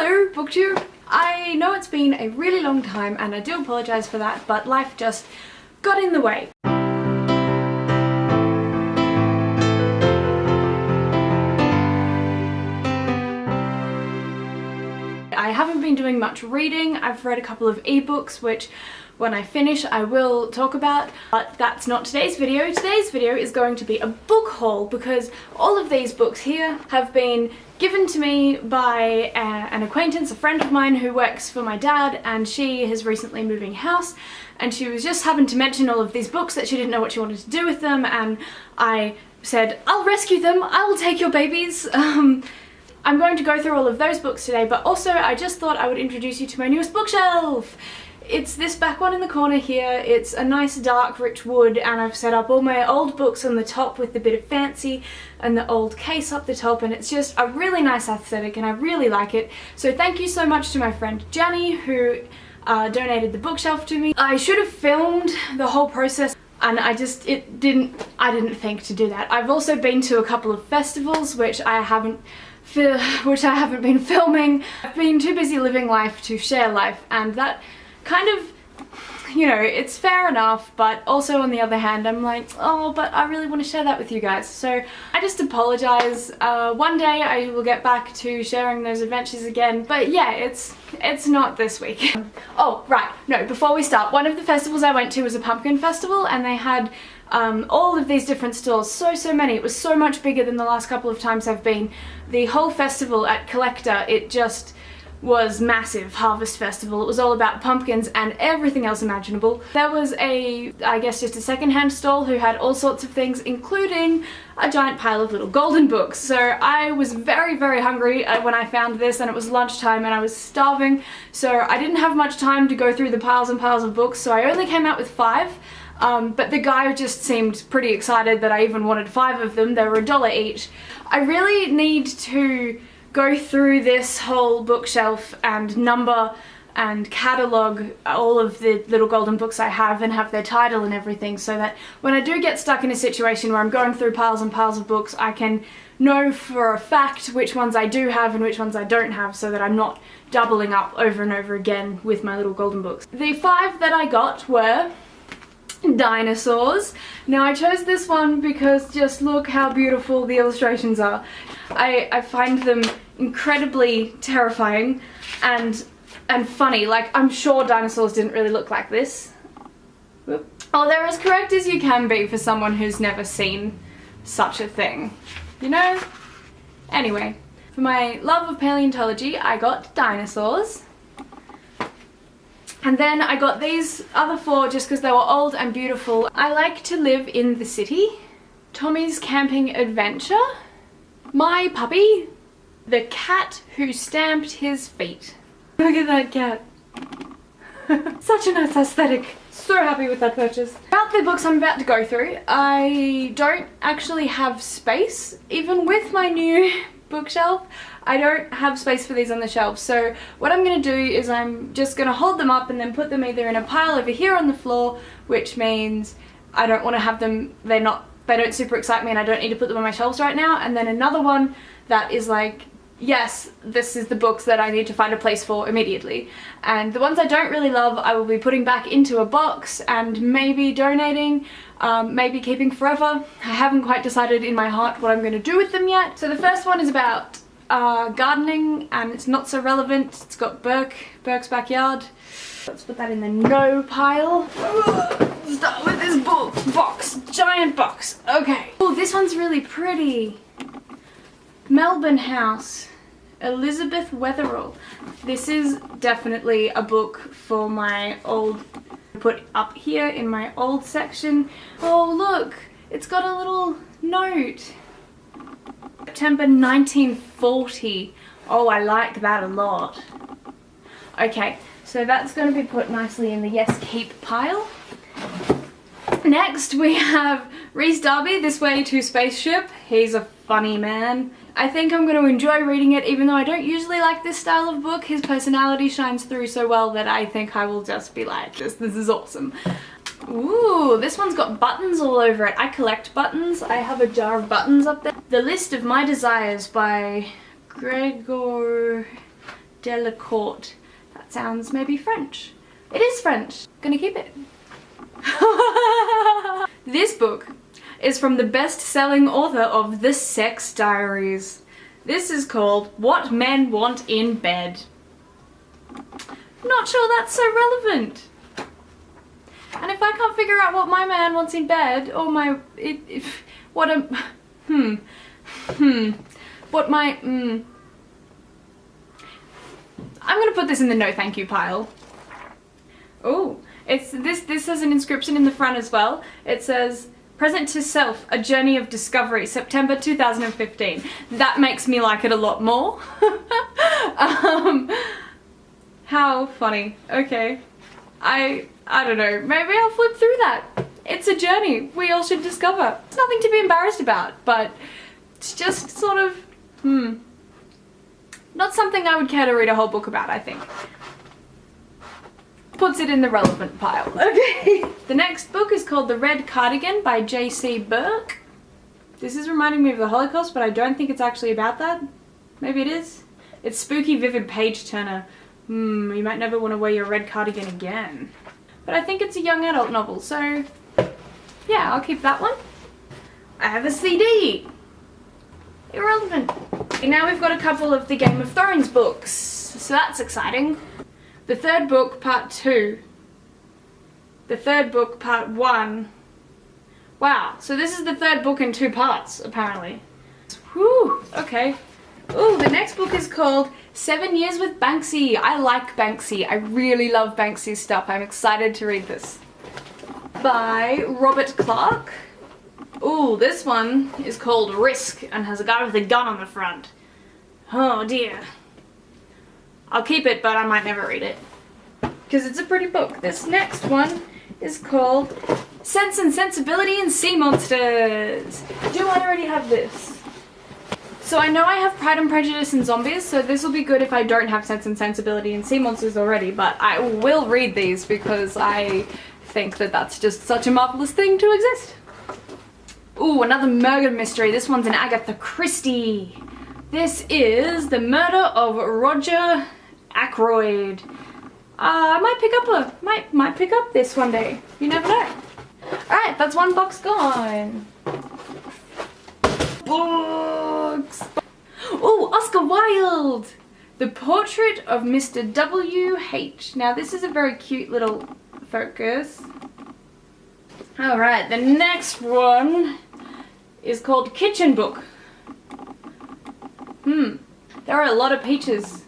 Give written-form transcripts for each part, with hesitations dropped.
Hello, booktube! I know it's been a really long time and I do apologise for that, but life just got in the way. I haven't been doing much reading. I've read a couple of ebooks, which when I finish I will talk about, but that's not today's video. Today's video is going to be a book haul because all of these books here have been given to me by an acquaintance, a friend of mine who works for my dad, and she is recently moving house, and she was just happened to mention all of these books that she didn't know what she wanted to do with them, and I said, I'll rescue them, I will take your babies. I'm going to go through all of those books today, but also I just thought I would introduce you to my newest bookshelf. It's this back one in the corner here. It's a nice dark rich wood, and I've set up all my old books on the top with a bit of fancy and the old case up the top, and it's just a really nice aesthetic and I really like it. So thank you so much to my friend Jenny who donated the bookshelf to me. I should have filmed the whole process and I didn't think to do that. I've also been to a couple of festivals which I haven't been filming. I've been too busy living life to share life, and that kind of, you know, it's fair enough, but also on the other hand I'm like, oh, but I really want to share that with you guys. So I just apologise. One day I will get back to sharing those adventures again, but yeah, it's not this week. Oh right, no, before we start, one of the festivals I went to was a pumpkin festival, and they had all of these different stalls, so many. It was so much bigger than the last couple of times I've been. The whole festival at Collector, it just was massive. Harvest Festival. It was all about pumpkins and everything else imaginable. There was I guess just a second-hand stall who had all sorts of things, including a giant pile of little golden books. So I was very hungry when I found this, and it was lunchtime and I was starving, so I didn't have much time to go through the piles and piles of books, so I only came out with 5. But the guy just seemed pretty excited that I even wanted 5 of them. They were $1 each. I really need to go through this whole bookshelf and number and catalogue all of the little golden books I have and have their title and everything, so that when I do get stuck in a situation where I'm going through piles and piles of books, I can know for a fact which ones I do have and which ones I don't have, so that I'm not doubling up over and over again with my little golden books. The 5 that I got were dinosaurs. Now I chose this one because just look how beautiful the illustrations are. I find them incredibly terrifying and funny. Like, I'm sure dinosaurs didn't really look like this. Whoop. Oh, they're as correct as you can be for someone who's never seen such a thing, you know? Anyway, for my love of paleontology, I got dinosaurs. And then I got these other 4 just because they were old and beautiful. I Like to Live in the City, Tommy's Camping Adventure, My Puppy, The Cat Who Stamped His Feet. Look at that cat. Such a nice aesthetic. So happy with that purchase. About the books I'm about to go through, I don't actually have space, even with my new bookshelf. I don't have space for these on the shelf, so what I'm going to do is I'm just going to hold them up and then put them either in a pile over here on the floor, which means I don't want to have them, they don't super excite me and I don't need to put them on my shelves right now, and then another one that is like, yes, this is the books that I need to find a place for immediately. And the ones I don't really love I will be putting back into a box and maybe donating, maybe keeping forever. I haven't quite decided in my heart what I'm going to do with them yet. So the first one is about gardening, and it's not so relevant. It's got Burke's Backyard. Let's put that in the no pile. Start with this box, giant box. Okay. Oh, this one's really pretty. Melbourne House, Elizabeth Wetherell. This is definitely a book for my old, put up here in my old section. Oh look, it's got a little note. September 1940. Oh, I like that a lot. Okay, so that's going to be put nicely in the yes keep pile. Next we have Rhys Darby, This Way to Spaceship. He's a funny man. I think I'm going to enjoy reading it, even though I don't usually like this style of book. His personality shines through so well that I think I will just be like, this is awesome. Ooh, this one's got buttons all over it. I collect buttons. I have a jar of buttons up there. The List of My Desires by Gregor Delacourt. That sounds maybe French. It is French. Gonna keep it. This book is from the best-selling author of The Sex Diaries. This is called What Men Want in Bed. Not sure that's so relevant. And if I can't figure out what my man wants in bed, or I'm gonna put this in the no thank you pile. Oh, this has an inscription in the front as well. It says, "Present to Self, A Journey of Discovery, September 2015. That makes me like it a lot more. How funny. Okay. I don't know. Maybe I'll flip through that. It's a journey we all should discover. It's nothing to be embarrassed about, but it's just sort of, not something I would care to read a whole book about, I think. Puts it in the relevant pile. Okay. The next book is called The Red Cardigan by J.C. Burke. This is reminding me of the Holocaust, but I don't think it's actually about that. Maybe it is. It's spooky, vivid page turner. You might never want to wear your red cardigan again. But I think it's a young adult novel, so yeah, I'll keep that one. I have a CD. Irrelevant. And now we've got a couple of the Game of Thrones books, so that's exciting. The third book, part 2. The third book, part 1. Wow, so this is the third book in 2 parts, apparently. Whew, okay. Ooh, the next book is called 7 Years with Banksy. I like Banksy. I really love Banksy's stuff. I'm excited to read this. By Robert Clark. Ooh, this one is called Risk and has a guy with a gun on the front. Oh dear. I'll keep it, but I might never read it, because it's a pretty book. This next one is called Sense and Sensibility and Sea Monsters. Do I already have this? So I know I have Pride and Prejudice and Zombies, so this will be good if I don't have Sense and Sensibility and Sea Monsters already, but I will read these because I think that that's just such a marvelous thing to exist. Ooh, another murder mystery. This one's an Agatha Christie. This is The Murder of Roger Ackroyd. I might pick up this one day. You never know. Alright, that's one box gone. Books. Oh, Oscar Wilde! The Portrait of Mr. W.H. Now this is a very cute little focus. Alright, the next one is called Kitchen Book. There are a lot of peaches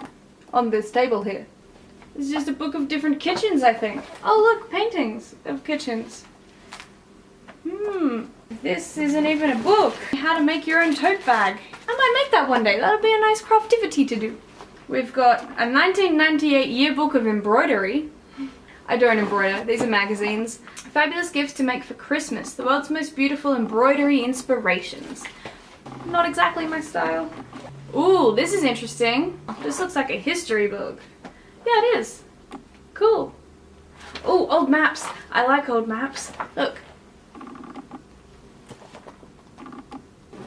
on this table here. It's just a book of different kitchens, I think. Oh look, paintings of kitchens. This isn't even a book. How to make your own tote bag. I might make that one day. That'll be a nice craftivity to do. We've got a 1998 yearbook of embroidery. I don't embroider, these are magazines. Fabulous gifts to make for Christmas. The world's most beautiful embroidery inspirations. Not exactly my style. Ooh, this is interesting. This looks like a history book. Yeah, it is. Cool. Ooh, old maps. I like old maps. Look.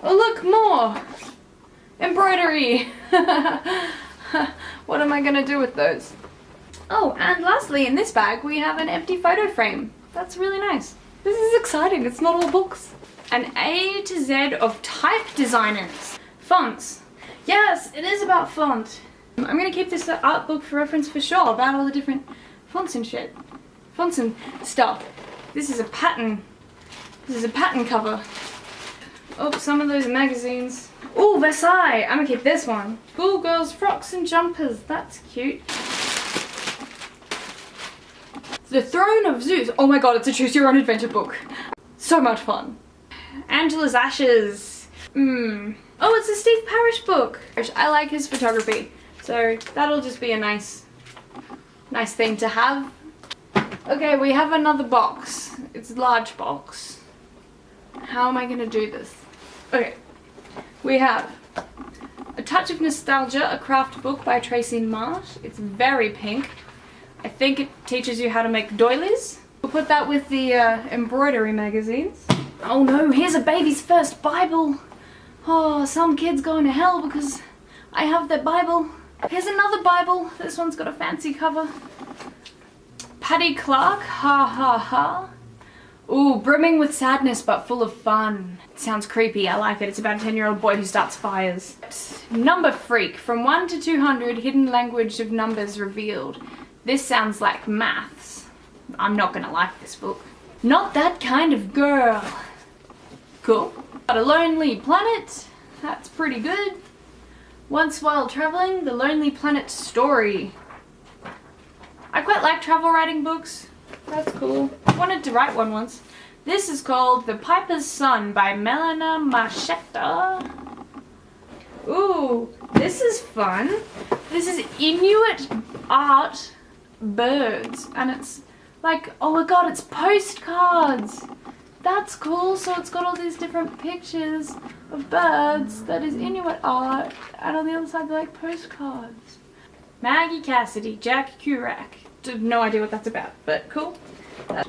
Oh look, more! Embroidery! What am I gonna do with those? Oh, and lastly in this bag we have an empty photo frame. That's really nice. This is exciting, it's not all books. An A to Z of type designers. Fonts. Yes, it is about font. I'm gonna keep this art book for reference for sure, about all the different fonts and shit. Fonts and stuff. This is a pattern. This is a pattern cover. Oh, some of those magazines. Oh, Versailles! I'm gonna keep this one. Schoolgirls, frocks and jumpers. That's cute. The Throne of Zeus. Oh my god, it's a choose your own adventure book. So much fun. Angela's Ashes. Oh, it's a Steve Parish book. I like his photography, so that'll just be a nice thing to have. Okay, we have another box. It's a large box. How am I gonna do this? Okay, we have A Touch of Nostalgia, a craft book by Tracy Marsh. It's very pink. I think it teaches you how to make doilies. We'll put that with the embroidery magazines. Oh no, here's a baby's first Bible. Oh, some kid's going to hell because I have their Bible. Here's another Bible. This one's got a fancy cover. Paddy Clark, ha ha ha. Ooh, brimming with sadness but full of fun. It sounds creepy, I like it. It's about a 10-year-old boy who starts fires. Number Freak, from 1 to 200, hidden language of numbers revealed. This sounds like maths. I'm not gonna like this book. Not That Kind of Girl. Cool. Got A Lonely Planet. That's pretty good. Once While Traveling, The Lonely Planet Story. I quite like travel writing books. That's cool. I wanted to write one once. This is called The Piper's Son by Melina Macheta. Ooh, this is fun. This is Inuit art birds. And it's like, oh my god, it's postcards. That's cool. So it's got all these different pictures of birds that is Inuit art. And on the other side, they're like postcards. Maggie Cassidy, Jack Kerouac. No idea what that's about, but cool.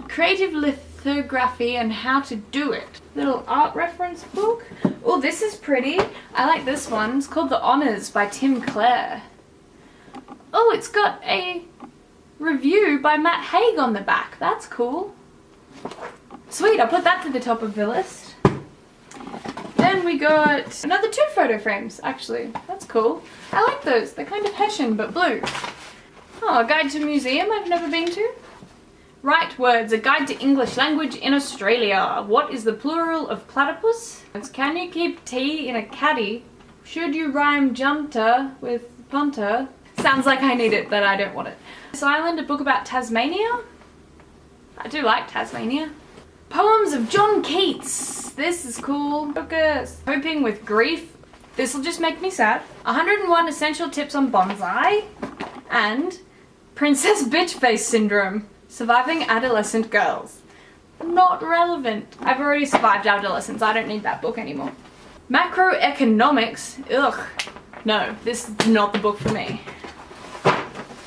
Creative lithography and how to do it. Little art reference book. Oh, this is pretty. I like this one. It's called The Honors by Tim Clare. Oh, it's got a review by Matt Haig on the back. That's cool. Sweet, I'll put that to the top of the list. Then we got another 2 photo frames, actually. That's cool. I like those. They're kind of Hessian, but blue. Oh, a guide to a museum I've never been to. Right Words, a guide to English language in Australia. What is the plural of platypus? It's, can you keep tea in a caddy? Should you rhyme junta with punter? Sounds like I need it, but I don't want it. This Island, a book about Tasmania. I do like Tasmania. Poems of John Keats. This is cool. Focus. Coping with grief. This will just make me sad. 101 essential tips on bonsai. And Princess Bitch Face Syndrome. Surviving adolescent girls. Not relevant. I've already survived adolescence. I don't need that book anymore. Macroeconomics. Ugh. No, this is not the book for me.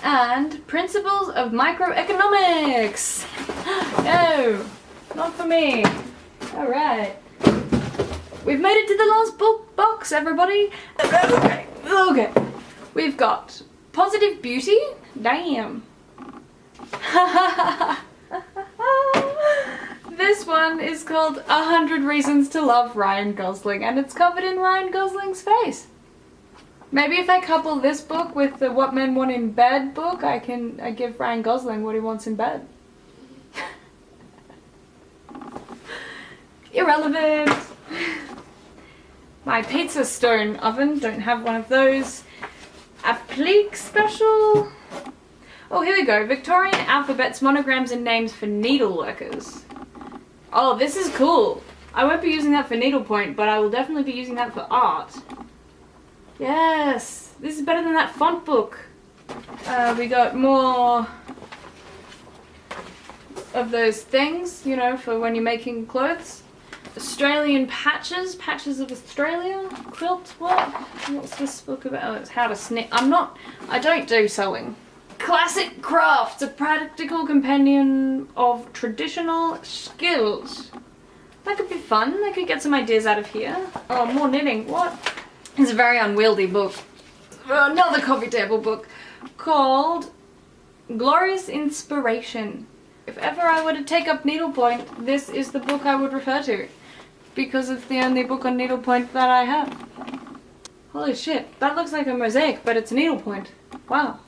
And Principles of Microeconomics. No, not for me. Alright. We've made it to the last book box, everybody. Okay. We've got Positive Beauty. Damn. This one is called 100 Reasons to Love Ryan Gosling, and it's covered in Ryan Gosling's face. Maybe if I couple this book with the What Men Want in Bed book, I give Ryan Gosling what he wants in bed. Irrelevant. My pizza stone oven, don't have one of those. Applique special. Oh, here we go. Victorian alphabets, monograms and names for needle workers. Oh, this is cool. I won't be using that for needlepoint, but I will definitely be using that for art. Yes, this is better than that font book. We got more of those things, you know, for when you're making clothes. Australian patches, patches of Australia. Quilt, what's this book about? Oh, it's how to snip. I don't do sewing. Classic Crafts, a practical companion of traditional skills. That could be fun. I could get some ideas out of here. Oh, more knitting. What? It's a very unwieldy book. Another coffee table book called Glorious Inspiration. If ever I were to take up needlepoint, this is the book I would refer to. Because it's the only book on needlepoint that I have. Holy shit, that looks like a mosaic, but it's needlepoint. Wow.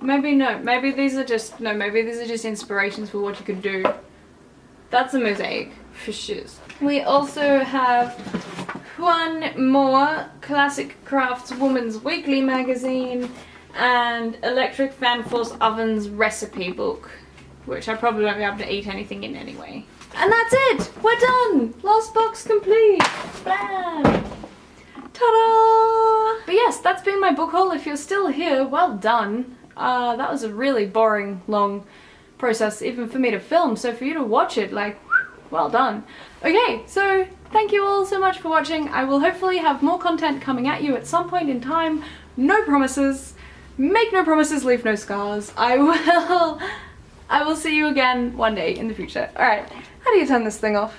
Maybe no, maybe these are just inspirations for what you could do. That's a mosaic, for shiz. We also have one more Classic Crafts Woman's Weekly magazine and Electric Fan Force Ovens recipe book, which I probably won't be able to eat anything in anyway. And that's it! We're done! Last box complete! Bam! Ta-da! But yes, that's been my book haul. If you're still here, well done. That was a really boring, long process even for me to film, so for you to watch it, like, well done. Okay, so thank you all so much for watching. I will hopefully have more content coming at you at some point in time. No promises. Make no promises, leave no scars. I will see you again one day in the future. Alright, how do you turn this thing off?